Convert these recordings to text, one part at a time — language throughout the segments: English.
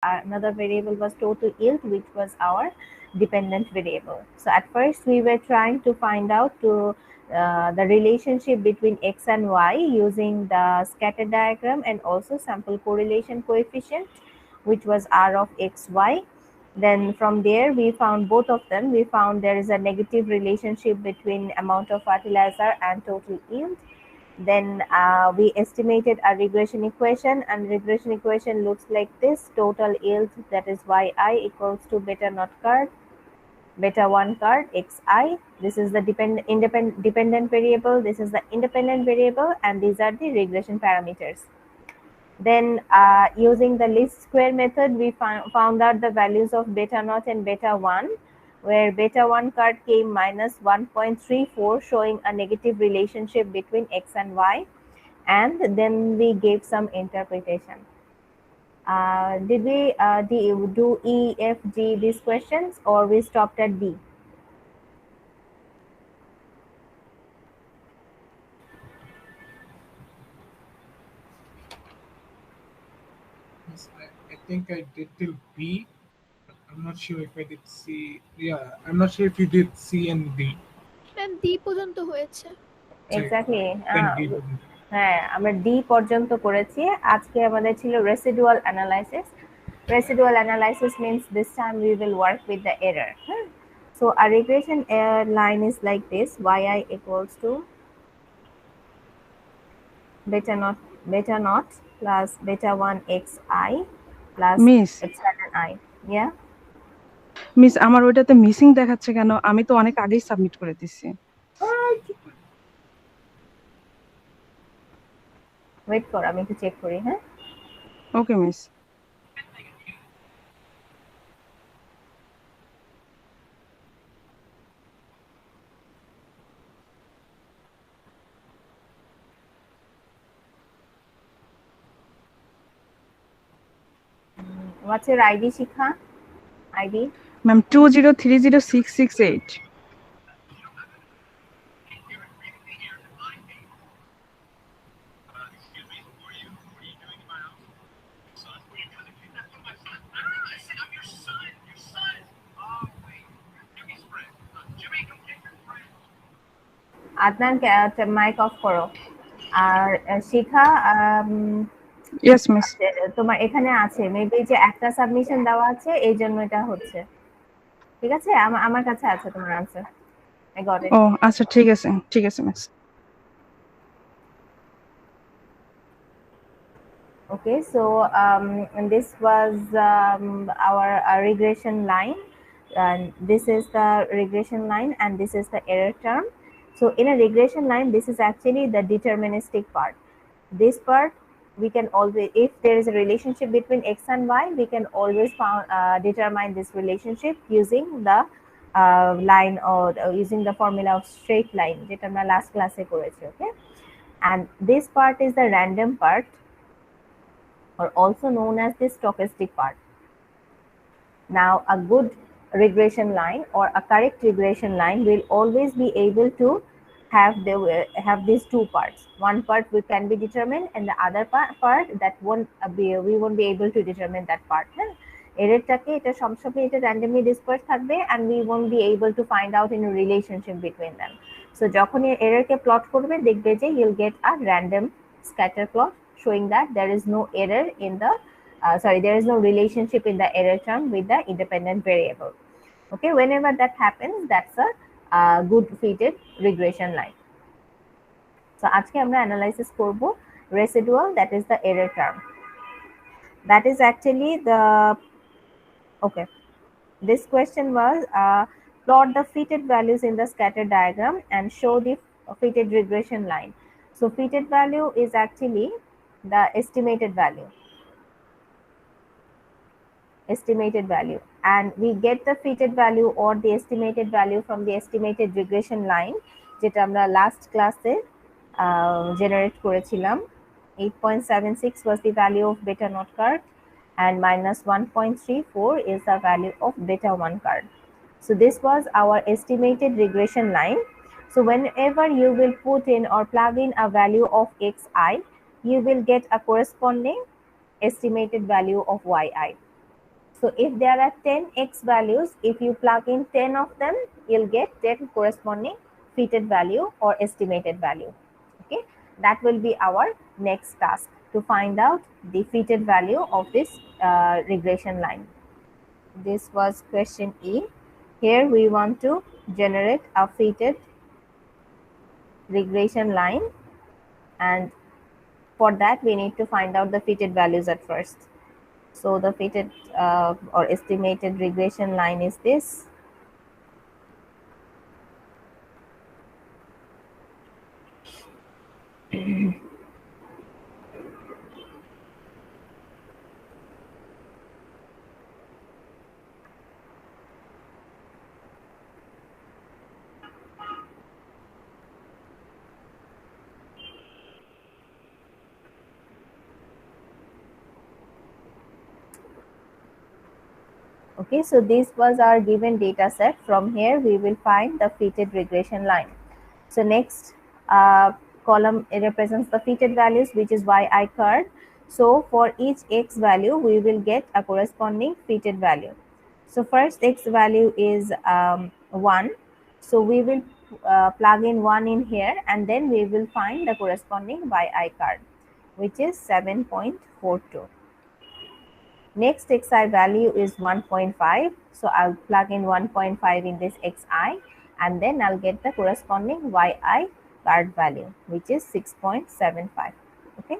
another variable was total yield, which was our dependent variable. So at first we were trying to find out the relationship between x and y using the scatter diagram and also sample correlation coefficient, which was r of xy. Then from there we found both of them. We found there is a negative relationship between amount of fertilizer and total yield. Then we estimated a regression equation, and regression equation looks like this: total yield, that is yi, equals to beta naught card, beta 1 card xi. This is the dependent variable, this is the independent variable, and these are the regression parameters. Then using the least square method, we found out the values of beta naught and beta 1, where beta 1 card came minus 1.34, showing a negative relationship between x and y. And then we gave some interpretation. Did we do E, F, G, these questions, or we stopped at B? I think I did till B. I'm not sure if I did C. Yeah, I'm not sure if you did C and D. Ma'am D পর্যন্ত হয়েছে। Exactly, Then D পর্যন্ত। হ্যাঁ আমরা D পর্যন্ত করেছি। আজকে আমাদের ছিল residual analysis. Residual analysis means this time we will work with the error. So a regression line is like this: yi equals to beta naught plus beta 1 xi plus miss epsilon I. Yeah. Miss আমার ওইটাতে missing দেখাচ্ছে কেন? আমি তো অনেক আগেই submit করে দিছি। ওয়েট কর, আমি একটু চেক করি। হ্যাঁ, okay miss. what's your ID, Shikha? ID? Ma'am 2030668। Adnan, mic off করো। আর শিখা, ইয়েস মিস। তোমার এখানে আছে মেবি যে একটা সাবমিশন দেওয়া আছে, এই জন্য এটা হচ্ছে। ঠিক আছে, আমার কাছে আছে তোমার আনসার। I got it. ও আচ্ছা, ঠিক আছে miss. Okay, so this was our regression line, and this is the regression line, and this is the error term. So in a regression line, this is actually the deterministic part. This part we can always, if there is a relationship between x and y, we can always determine this relationship using the line, or using the formula of straight line, যেটা আমরা last class এ করেছি। Okay, and this part is the random part, or also known as the stochastic part. Now a good regression line or a correct regression line will always be able to have these two parts. One part we can be determined, and the other part that we won't be able to determine that part. এররটাকে এটা সবসময় এটা randomly dispersed থাকবে, and we won't be able to find out any relationship between them. So যখন এররকে plot করবে, দেখবে যে you'll get a random scatter plot showing that there is no error in the there is no relationship in the error term with the independent variable. Okay, whenever that happens, that's a good fitted regression line. So আজকে আমরা analysis করব residual, that is the error term. That is actually the, okay, this question was plot the fitted values in the scatter diagram and show the fitted regression line. So fitted value is actually the estimated value, and we get the fitted value or the estimated value from the estimated regression line, যেটা আমরা last class-এ generate করেছিলাম। 8.76 was the value of beta naught card, and minus 1.34 is the value of beta 1 card. So this was our estimated regression line. So whenever you will put in or plug in a value of xi, you will get a corresponding estimated value of yi. So if there are 10 x values, if you plug in 10 of them, you'll get 10 corresponding fitted value or estimated value. Okay, that will be our next task, to find out the fitted value of this regression line. This was question E. Here we want to generate a fitted regression line, and for that we need to find out the fitted values at first. So the fitted or estimated regression line is this. Okay, so this was our given data set. From here we will find the fitted regression line. So next column, it represents the fitted values, which is yi curve. So for each x value we will get a corresponding fitted value. So first x value is 1, so we will plug in 1 in here, and then we will find the corresponding yi curve, which is 7.42. Next xi value is 1.5, so I'll plug in 1.5 in this xi, and then I'll get the corresponding yi curve value, which is 6.75. Okay,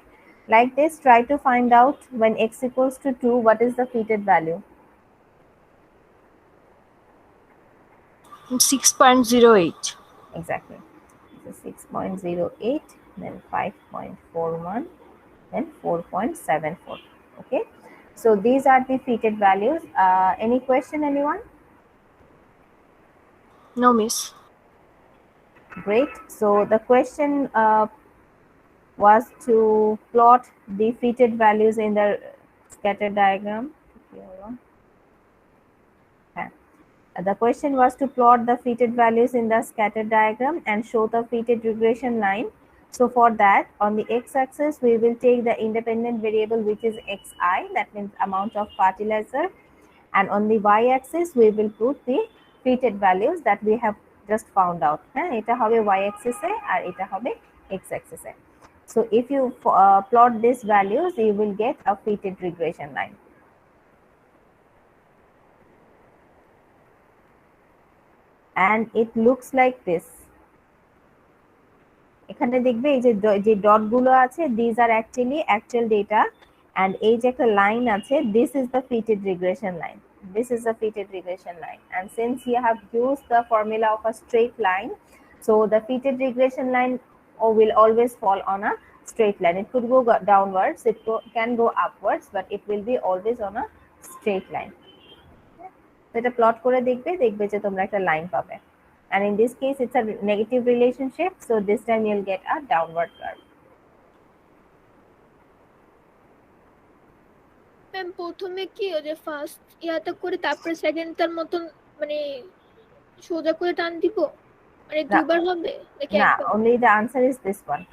like this, try to find out when x equals to 2, what is the fitted value? 6.08. Exactly. So 6.08, then 5.41, then 4.74. Okay, so these are the fitted values. Any question, anyone? No, miss. Great. So the question was to plot the fitted values in the scatter diagram. The question was to plot the fitted values in the scatter diagram and show the fitted regression line. So for that, on the x-axis, we will take the independent variable, which is xi, that means amount of fertilizer. And on the y-axis, we will put the fitted values that we have just found out. Eta hobe y-axis e ar eta hobe x-axis e. So if you plot these values, you will get a fitted regression line. And it looks like this. এখানে দেখবে এই যে dot গুলো আছে, these are actually actual data, and এই যে একটা line আছে, this is the fitted regression line. This is the fitted regression line, and since you have used the formula of a straight line, so the fitted regression line will always fall on a straight line. It could go downwards, it can go upwards, but it will be always on a straight line. এটা plot করে দেখবে যে তোমরা একটা line পাবে, and in this case it's a negative relationship, so this time you'll get a downward curve. Ma'am প্রথমে কি ওই যে ফার্স্ট ইয়াটা করে তারপরে সেকেন্ডটার মতন মানে সোজা করে টান দিব, মানে দুবার হবে নাকি না, একবার? only the answer is this one.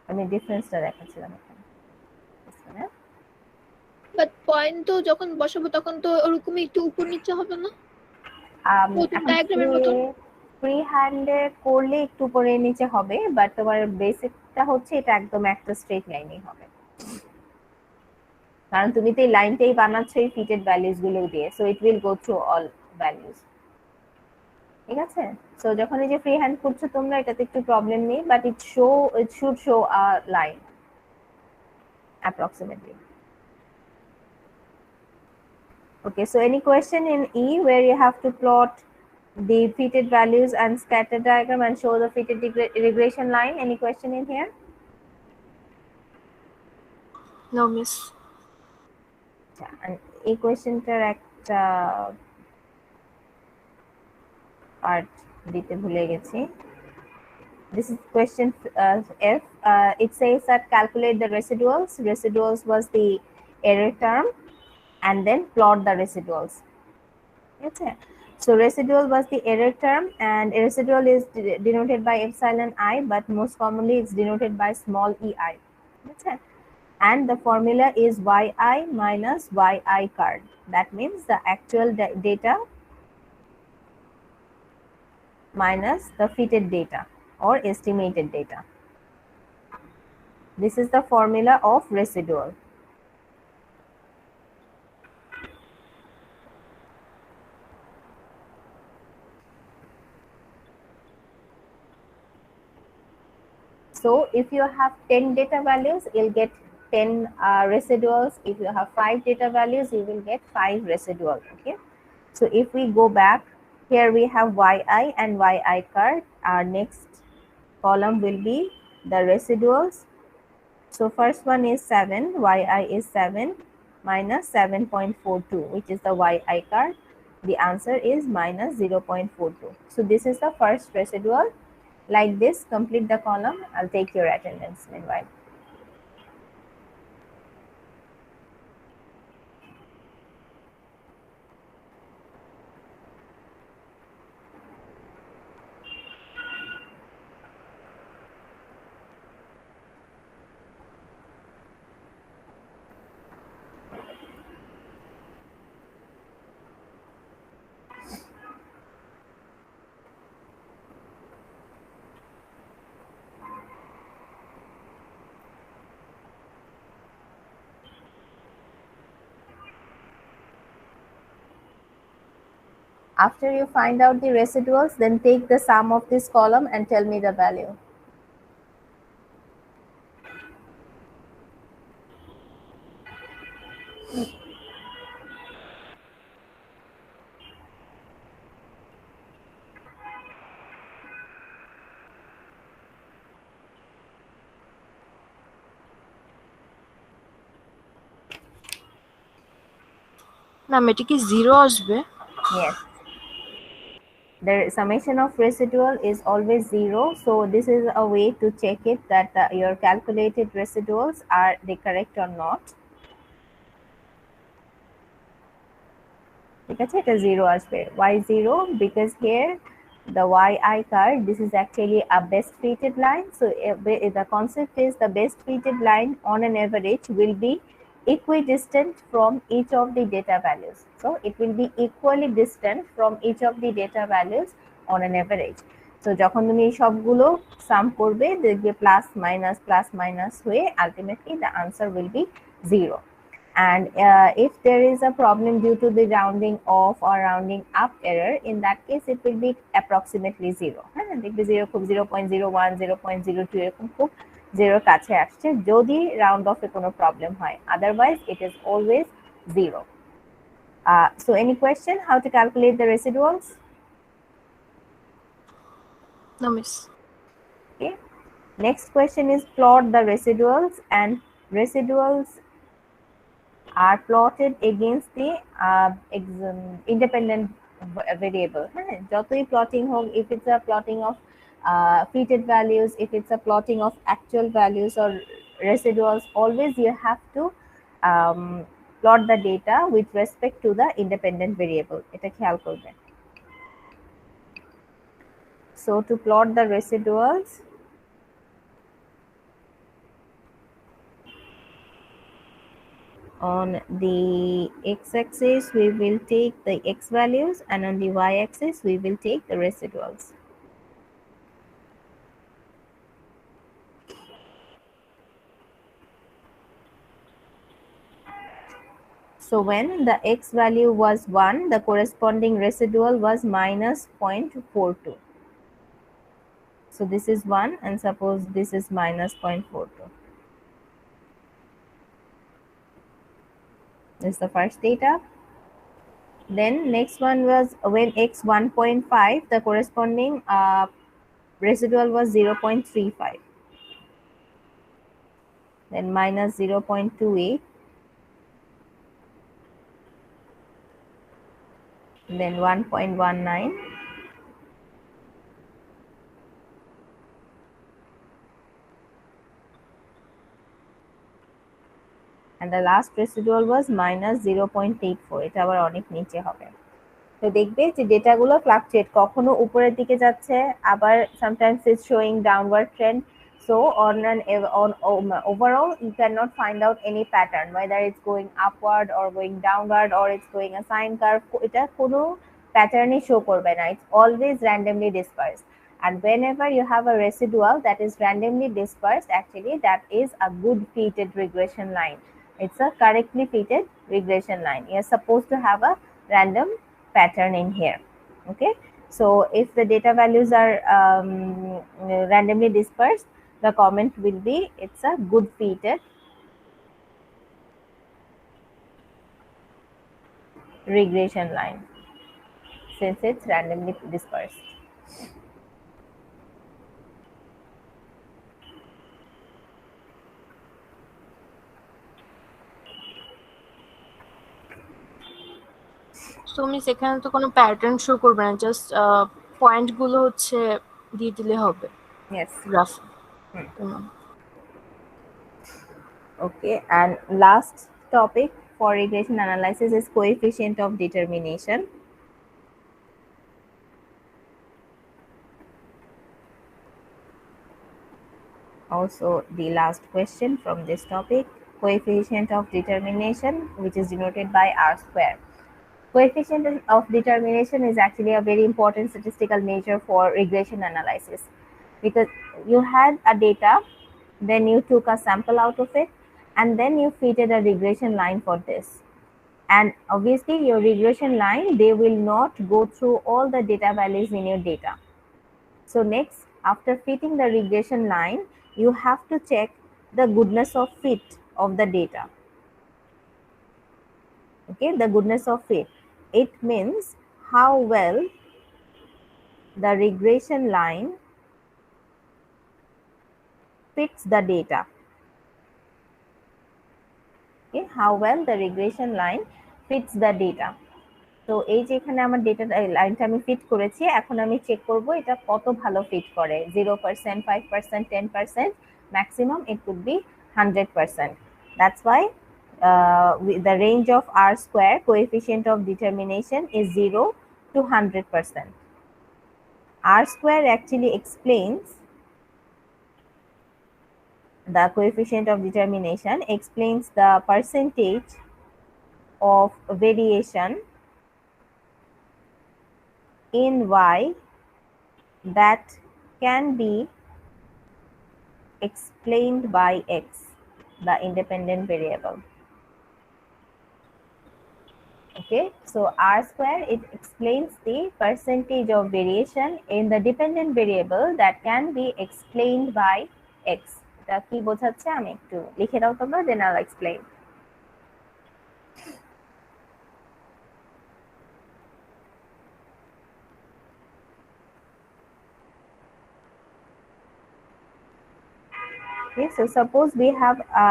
আমি ডিফারেন্সটা দেখাচ্ছিলাম এখানে। বাট পয়েন্ট তো যখন বসাবো তখন তো ওরকমই একটু উপর নিচে হবে না? ডায়াগ্রামের মতন ফ্রি হ্যান্ডে করলে একটু উপরে নিচে হবে, বাট তোমার বেসিকটা হচ্ছে এটা একদম একটা স্ট্রেট লাইনই হবে, কারণ তুমি তো এই লাইনটাই বানাচ্ছ এই ফিটেড ভ্যালুস গুলো দিয়ে, so it will go through all values. ঠিক আছে, সো যখন এই যে ফ্রি হ্যান্ড করছো তোমরা, এটাতে একটু প্রবলেম নেই, but it should show a line approximately. Okay, so any question in E where you have to plot the fitted values and scatter diagram and show the fitted regression line? Any question in here? No, miss. And a question correct part dite bhule gechi. This is question F. It says that calculate the residuals. Residuals was the error term, and then plot the residuals. Okay. So residual was the error term, and residual is denoted by epsilon I, but most commonly it's denoted by small ei. Okay. and the formula is yi minus yi card. That means the actual data minus the fitted data or estimated data. This is the formula of residual. So if you have 10 data values, you'll get 10 residuals. If you have 5 data values, you will get 5 residuals. Okay. So if we go back, here we have yi and yi card. Our next column will be the residuals. So first one is 7, yi is 7 minus 7.42, which is the yi card. The answer is minus 0.42. So this is the first residual. Like this, complete the column. I'll take your attendance meanwhile. After you find out the residuals, then take the sum of this column and tell me the value. Ma'am এটা কি 0 আসবে? Yes. The summation of residual is always 0. So this is a way to check it that your calculated residuals are they correct or not. Because it is 0 আসবে. Why 0? Because here the yi card, this is actually a best fitted line. So the concept is the best fitted line on an average will be equidistant from each of the data values. So it will be equally distant from each of the data values on an average. So যখন তুমি সবগুলো sum করবে, দেখবে plus minus হয়ে ultimately the answer will be 0. And if there is a problem due to the rounding off or rounding up error, in that case it will be approximately 0. দেখবে 0 খুব 0.01, 0.02 এরকম খুব 0 কাছে আসছে যদি round off এ কোনো problem হয়. Otherwise it is always 0. So any question how to calculate the residuals? No, miss. Okay. Next question is plot the residuals, and residuals are plotted against the independent variable. যতই plotting হোক, if it's a plotting of fitted values, if it's a plotting of actual values or residuals, always you have to plot the data with respect to the independent variable. এটা খেয়াল করবেন. So to plot the residuals, on the x-axis we will take the x values, and on the y-axis we will take the residuals. So when the x value was 1, the corresponding residual was minus 0.42. So this is 1, and suppose this is minus 0.42. This is the first data. Then next one was when x 1.5, the corresponding residual was 0.35. Then minus 0.28. Then 1.19. And the last residual was minus 0.84. এটা আবার অনেক নিচে হবে। তো দেখবে যে ডেটাগুলো fluctuate, কখনো উপরের দিকে যাচ্ছে, আবার sometimes it's showing downward trend. So on overall, you cannot find out any pattern, whether it's going upward or going downward or it's going a sine curve. এটা কোনো প্যাটার্নই শো করবে না, it's always randomly dispersed. And whenever you have a residual that is randomly dispersed, actually that is a good fitted regression line. It's a correctly fitted regression line. You're supposed to have a random pattern in here. Okay, so if the data values are randomly dispersed, the comment will be it's a good fitted regression line since it's randomly dispersed. So miss এখানে তো কোনো pattern show করবে না, just point গুলো হচ্ছে দিয়ে দিলে হবে Yes. Graph. Okay, and last topic for regression analysis is coefficient of determination. Also the last question from this topic, coefficient of determination, which is denoted by R square. Coefficient of determination is actually a very important statistical measure for regression analysis, because you had a data, then you took a sample out of it, and then you fitted a regression line for this. And obviously your regression line, they will not go through all the data values in your data. So next, after fitting the regression line, you have to check the goodness of fit of the data. Okay, the goodness of fit. It means how well the regression line fits the data. Okay, how well the regression line fits the data. তো এই যে এখানে আমার data লাইনটা আমি fit করেছি, এখন আমি চেক করব এটা কত ভালো ফিট করে, 0%, 5%, 10%, maximum it could be 100%. That's why the range of R square coefficient of determination is 0 to 100%. R square actually explains the coefficient of determination, explains the percentage of variation in Y that can be explained by X, the independent variable. Okay, so R square, it explains the percentage of variation in the dependent variable that can be explained by X. এটা কি বোঝাচ্ছে আমি একটু লিখে দাও তোমরা, then I'll explain. Okay, so suppose we have a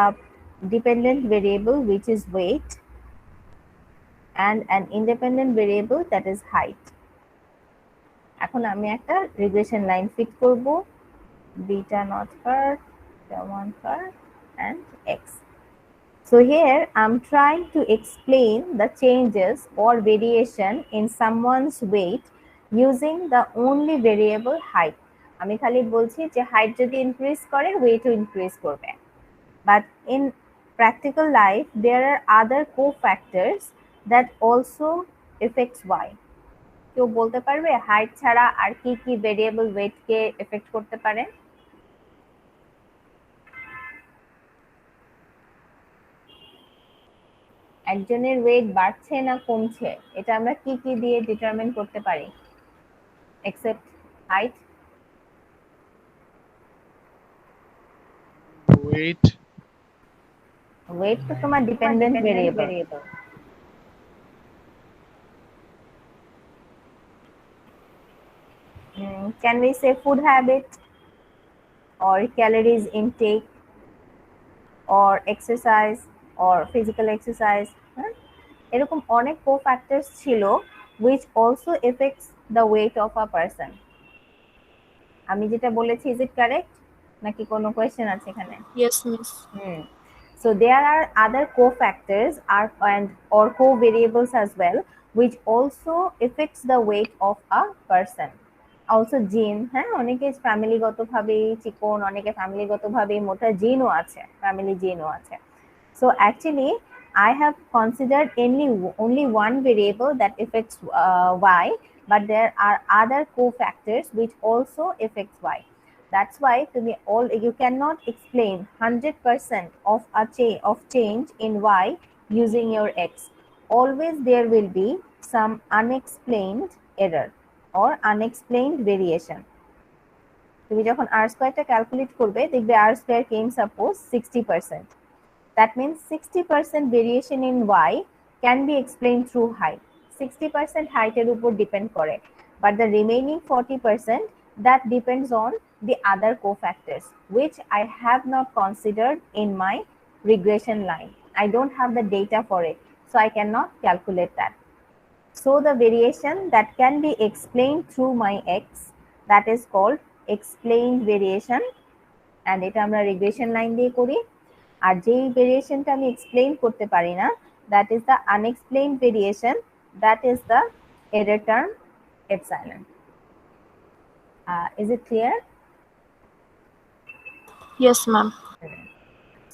dependent variable which is weight and an independent variable that is height. এখন আমি একটা regression line fit করব, beta naught curve, beta 1 curve and X. So here I'm trying to explain the changes or variation in someone's weight using the only variable height. আমি খালি বলছি যে height যদি increase করে ওয়েটও ইনক্রিজ করবে, but in practical life there are other co-factors that also affects Y. কেউ বলতে পারবে হাইট ছাড়া আর কি কি ভেরিয়েবল ওয়েটকে এফেক্ট করতে পারে? একজনের ওয়েট বাড়ছে না কমছে, এটা আমরা কি কি দিয়ে ডিটারমিন করতে পারি এক্সেপ্ট হাইট? ওয়েট তো তোমার dependent variable. Can we say food habit or calories intake or exercise or physical exercise? এরকম অনেক co-factors ছিল which also affects the weight of a person. আমি যেটা বলেছি is it correct নাকি কোনো কোয়েশ্চেন আছে এখানে? Yes miss. So there are other co-factors or co-variables as well which also affects the weight of a person. Also জিন, হ্যাঁ, অনেকে ফ্যামিলিগতভাবে চিকন, অনেকে ফ্যামিলিগতভাবে মোটা, জিনও আছে, ফ্যামিলি জিনও আছে। So actually, I have considered only one variable that affects y, but there are other cofactors which also affects y. That's why you cannot explain 100% of change in y using your x. Always there will be some unexplained error or unexplained variation. তুমি যখন r স্কয়ারটা calculate করবে দেখবে r square came suppose 60%. That means 60% variation in y can be explained through height. 60% height এর উপর depend করে, but the remaining 40% that depends on the other cofactors which I have not considered in my regression line. I don't have the data for it, so I cannot calculate that. So the variation that can be explained through my x, that is called explained variation, and এটা আমরা regression line দিয়ে করি। আর যেই ভেরিয়েশনটা আমি explain করতে পারি না, that is the unexplained variation, that is the error term epsilon. Is it clear? Yes, ma'am.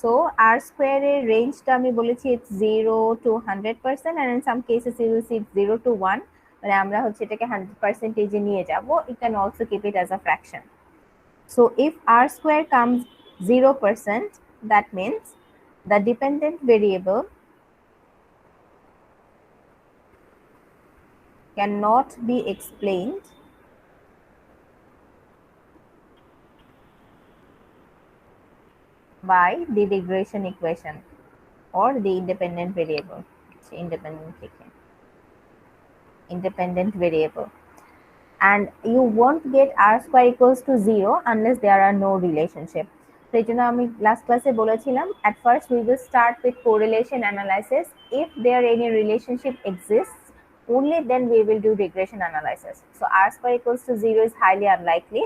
So r square এর রেঞ্জটা আমি বলেছি it's 0 to 100%, and in some cases you will see 0 to 1, মানে আমরা হচ্ছে এটাকে 100% এ নিয়ে যাব। You can also keep it as a fraction. So if r square comes 0%, that means the dependent variable cannot be explained by the regression equation or the independent variable. Independent variable. And you won't get r square equals to 0 unless there are no relationship. So এই জন্য আমি last ক্লাসে বলেছিলাম, at first we will start with correlation analysis. If there any relationship exists, only then we will do regression analysis. So r square equals to 0 is highly unlikely,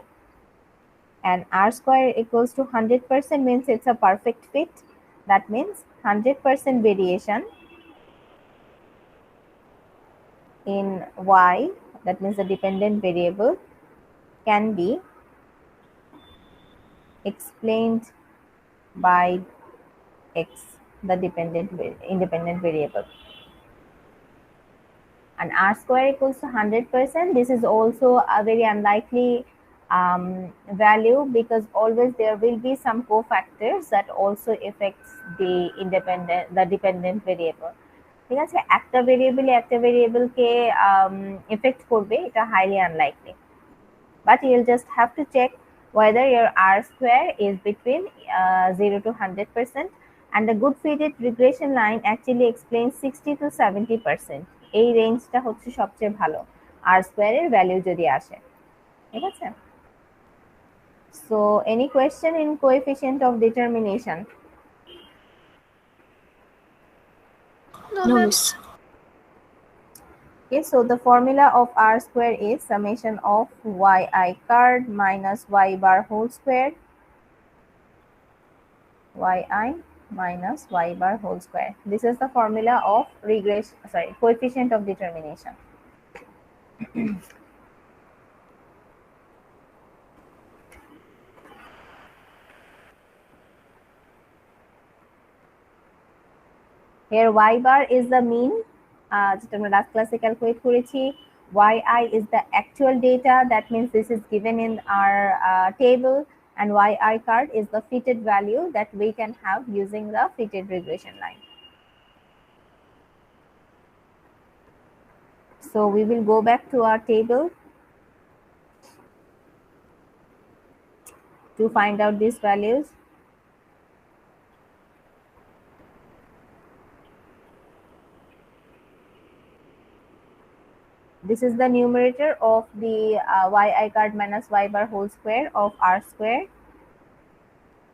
and r square equals to 100% means it's a perfect fit. That means 100% variation in y, that means the dependent variable, can be explained by x, the independent variable. And r square equals to 100%, this is also a very unlikely value, because always there will be some cofactors that also affects the dependent variable. ঠিক আছে, একটা ভেরিয়েবলকে effect করবে, এটা highly unlikely, but you'll just have to check whether your r square is between 0 to 100%, and the good fitted regression line actually explains 60 to 70%. এই রেঞ্জটা হচ্ছে সবচেয়ে ভালো r square এর ভ্যালু যদি আসে। ঠিক আছে, so any question in coefficient of determination? No, No, ma'am. miss. Okay, so the formula of r square is summation of yi card minus y bar whole square, yi minus y bar whole square. This is the formula of coefficient of determination. Here y bar is the mean, যেটা আমরা last class calculate করেছি। yi is the actual data, that means this is given in our table, and yi card is the fitted value that we can have using the fitted regression line. So we will go back to our table to find out these values. This is the numerator of the yi card minus y bar whole square of r square,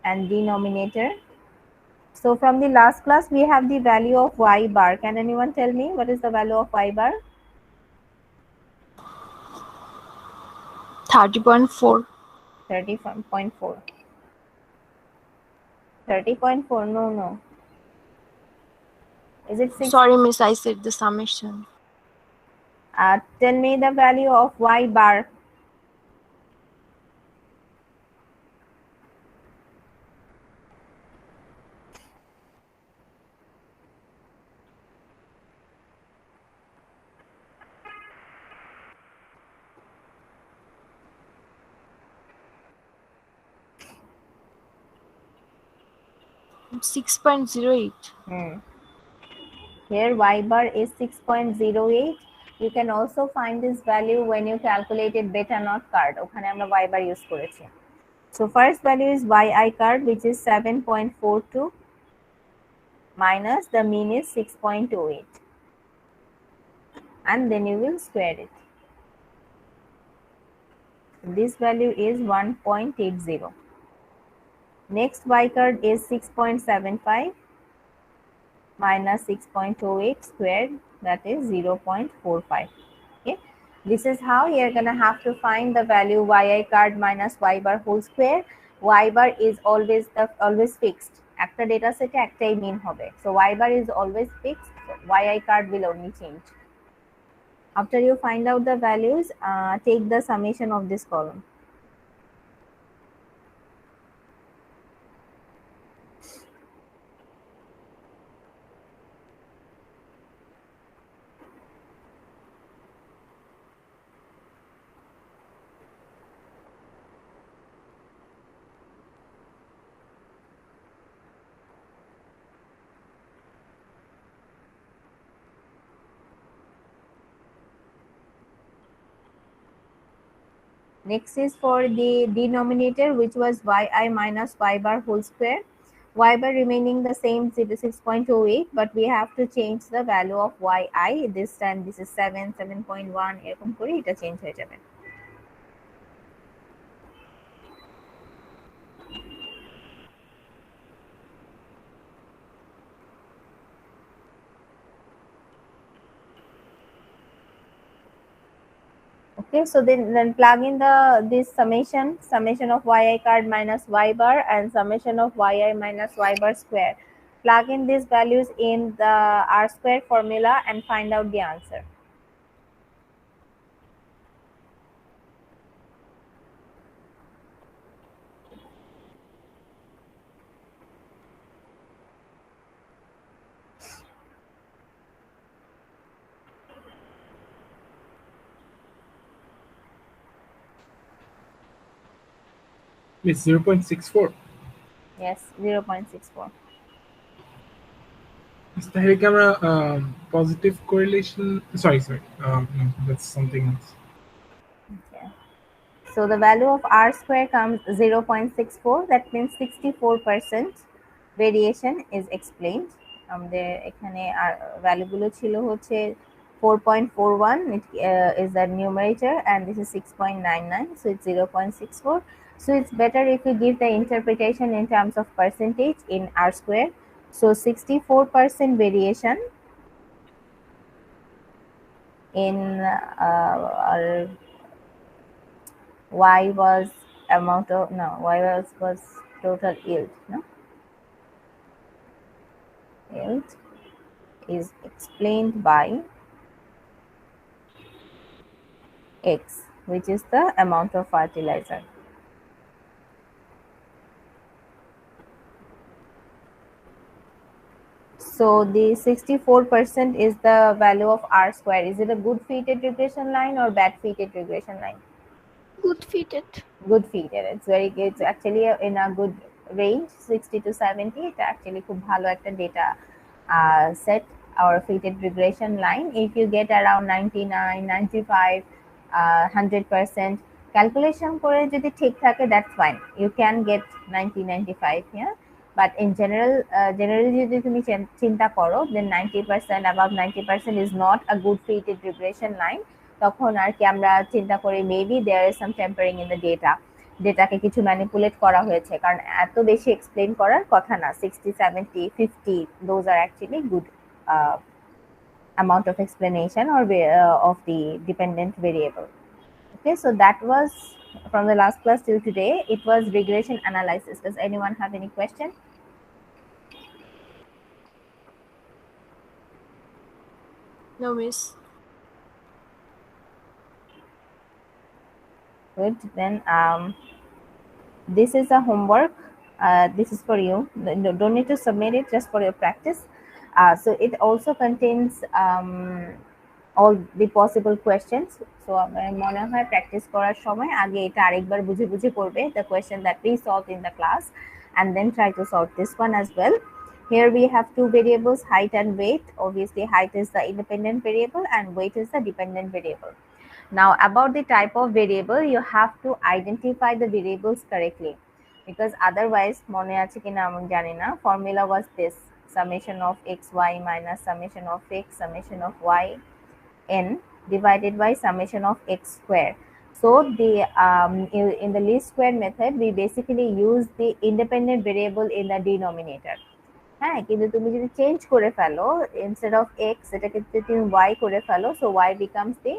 and denominator. So from the last class we have the value of y bar. Can anyone tell me what is the value of y bar? 30.4. 30.4. 30.4, no. Is it 6? Sorry, miss, I said the summation. Tell me the value of y bar. 6.08. Here y bar is 6.08. You can also find this value when you calculated beta naught card. ওখানে আমরা y bar use করেছি. So first value is yi card, which is 7.42 minus the mean is 6.08, and then you will square it. This value is 1.80. Next y card is 6.75 minus 6.08 squared, that is 0.45. Okay, this is how you're gonna have to find the value yi card minus y bar whole square. Y bar is always fixed. After data set একটাই mean হবে. So y bar is always fixed. So yi card will only change. After you find out the values, take the summation of this column. Next is for the denominator, which was yi minus y bar whole square. Y bar remaining the same, 6.08, but we have to change the value of yi. This time this is 7.1 এরকম করে এটা change হয়ে যাবে. Okay, so then plug in this summation of yi card minus y bar and summation of yi minus y bar square. Plug in these values in the r square formula and find out the answer. It's 0.64. Yes, 0.64. তাহলে কি আমরা positive correlation, sorry, no, that's something else. Okay. So the value of r square comes 0.64. That means 64% variation is explained. আমাদের এখানে value গুলো ছিল হচ্ছে 4.41. It is the numerator, and this is 6.99. So it's 0.64. So it's better if you give the interpretation in terms of percentage in r square. So 64% variation in y was amount of, no, y was total yield, no? Yield is explained by x, which is the amount of fertilizer. So the 64% is the value of r square. Is it a good fitted regression line or bad fitted regression line? Good fitted. Good fitted. It's very good. It's actually in a good range, 60 to 70. It's actually খুব ভালো একটা data set or fitted regression line. If you get around 99, 95, 100% calculation করে যদি ঠিক থাকে, that's fine. You can get 90, 95, yeah. But in generally যদি তুমি চিন্তা করো, then 90%, above 90% is not a good fitted regression line. তখন আর কি আমরা চিন্তা করি maybe there is some tampering in the data. ডেটাকে কিছু ম্যানিপুলেট করা হয়েছে, কারণ এত বেশি এক্সপ্লেইন করার কথা না. 60, 70, 50, those are actually good amount of explanation or of the dependent variable. Okay, so that was from the last class till today. It was regression analysis. Does anyone have any question? No, miss. Good. Then this is a homework. This is for you. Don't need to submit it, just for your practice. So it also contains all the possible questions. So মনে হয় practice করার সময় আগে এটা আরেকবার বুঝে বুঝে পড়বে, the question that we solved in the class, and then try to solve this one as well. Here we have two variables, height and weight. Obviously height is the independent variable and weight is the dependent variable. Now about the type of variable, you have to identify the variables correctly, because otherwise mone ache kina amon jani na, formula was this: summation of xy minus summation of x summation of y n divided by summation of x square. So the in the least square method we basically use the independent variable in the denominator. হ্যাঁ, কিন্তু তুমি যদি change করে ফেলো, instead of x এটাকে যদি তুমি y করে ফেলো, so y becomes the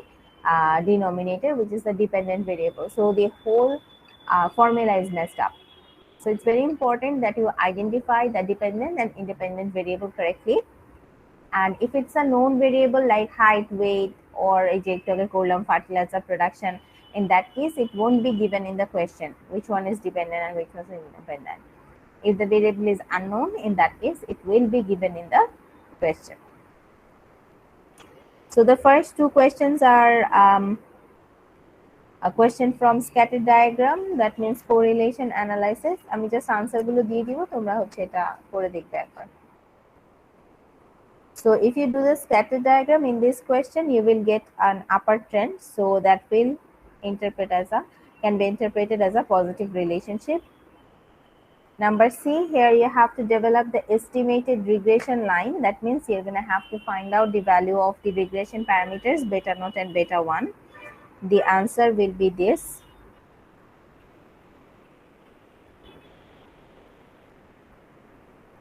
denominator, which is the dependent variable. So the whole formula is messed up. So it's very important that you identify the dependent and independent variable correctly. And if it's a known variable like height, weight, or fertilizer production, in that case it won't be given in the question which one is dependent and which one is independent. If the variable is unknown, in that case it will be given in the question. So the first two questions are a question from scatter diagram, that means correlation analysis. আমি just answer গুলো দিয়ে দিব, তোমরা হচ্ছে এটা করে দেখবে একবার. So if you do the scatter diagram in this question, you will get an upper trend, so that will can be interpreted as a positive relationship. Number C, here you have to develop the estimated regression line. That means you're going to have to find out the value of the regression parameters beta naught and beta 1. The answer will be this.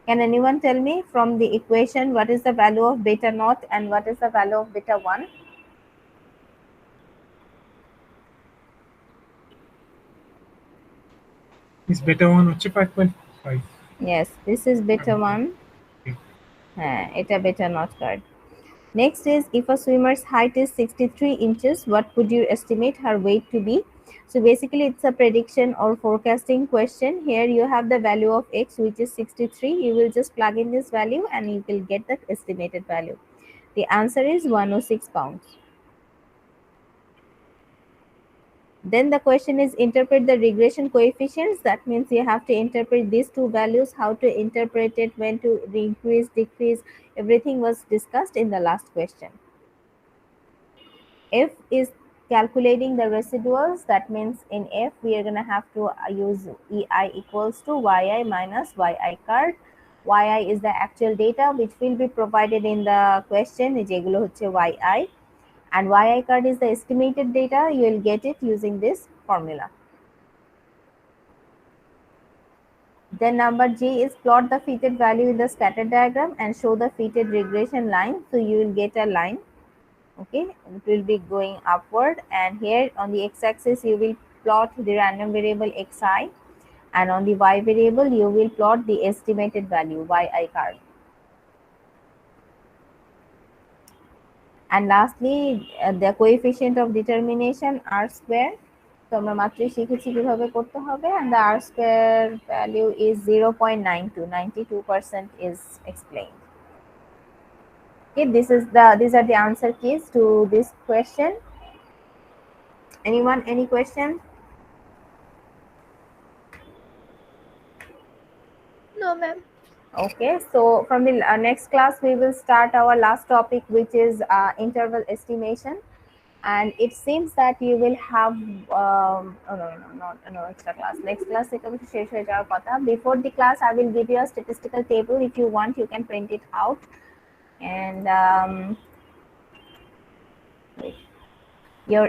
Can anyone tell me from the equation what is the value of beta naught and what is the value of beta 1? Is beta 1 হচ্ছে 5.5? Yes, this is beta 1. Eta beta naught card. Next is, if a swimmer's height is 63 inches, what would you estimate her weight to be? So basically it's a prediction or forecasting question. Here you have the value of x, which is 63. You will just plug in this value and you will get the estimated value. The answer is 106 pounds. Then the question is, interpret the regression coefficients. That means you have to interpret these two values, how to interpret it, when to increase, decrease. Everything was discussed in the last question. F is calculating the residuals. That means in F we are going to have to use EI equals to YI minus YI card. YI is the actual data which will be provided in the question, যেগুলো হচ্ছে YI, and YI card is the estimated data. You will get it using this formula. Then number G is plot the fitted value in the scatter diagram and show the fitted regression line. So you will get a line. Okay, it will be going upward, and here on the x-axis you will plot the random variable xi, and on the y variable you will plot the estimated value yi card. And lastly, the coefficient of determination r square. So আমরা মাত্রই শিখেছি কিভাবে করতে হবে, and the r square value is 0.92. 92% is explained. Okay, these are the answer keys to this question. Anyone, any question? No, ma'am. Okay, so from the next class we will start our last topic, which is interval estimation. And it seems that you will have no extra class. Next class before the class I will give you a statistical table. If you want, you can print it out. And your